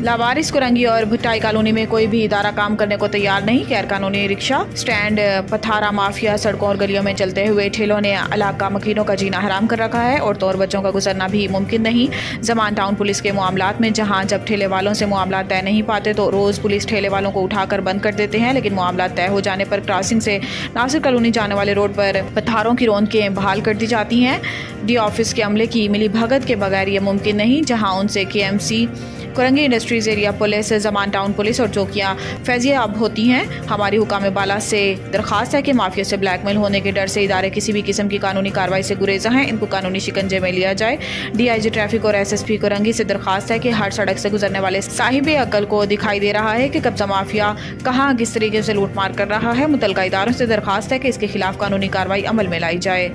लावारिस, कुरंगी और भुट्टाई कॉलोनी में कोई भी इदारा काम करने को तैयार नहीं। गैर कानूनी रिक्शा स्टैंड, पथारा माफिया, सड़कों और गलियों में चलते हुए ठेलों ने इलाका मकीनों का जीना हराम कर रखा है। औरतों और बच्चों का गुजरना भी मुमकिन नहीं। जमान टाउन पुलिस के मामलात में जहां जब ठेले वालों से मामला तय नहीं पाते तो रोज पुलिस ठेले वालों को उठाकर बंद कर देते हैं, लेकिन मामला तय हो जाने पर क्रॉसिंग से नासिर कॉलोनी जाने वाले रोड पर पत्थरों की रौनकें बहाल कर दी जाती हैं। डी ऑफिस के अमले की मिली भगत के बगैर ये मुमकिन नहीं। जहां उनसे KMC, Korangi industries area police, Zaman town police और चौकियां फैजियाब होती हैं। हमारी हुकाम बाला से दरखास्त है कि माफिया से ब्लैकमेल होने के डर से इदारे किसी भी किस्म की कानूनी कार्रवाई से गुरेजा हैं, इनको कानूनी शिकंजे में लिया जाए। DIG ट्रैफिक और SSP कुरंगी से दरखास्त है कि हर सड़क से गुजरने वाले साहिबे अकल को दिखाई दे रहा है कि कब्जा माफिया कहाँ किस तरीके से लूटमार कर रहा है। मुतलका इदारों से दरखास्त है कि इसके खिलाफ कानूनी कार्रवाई अमल में लाई जाए।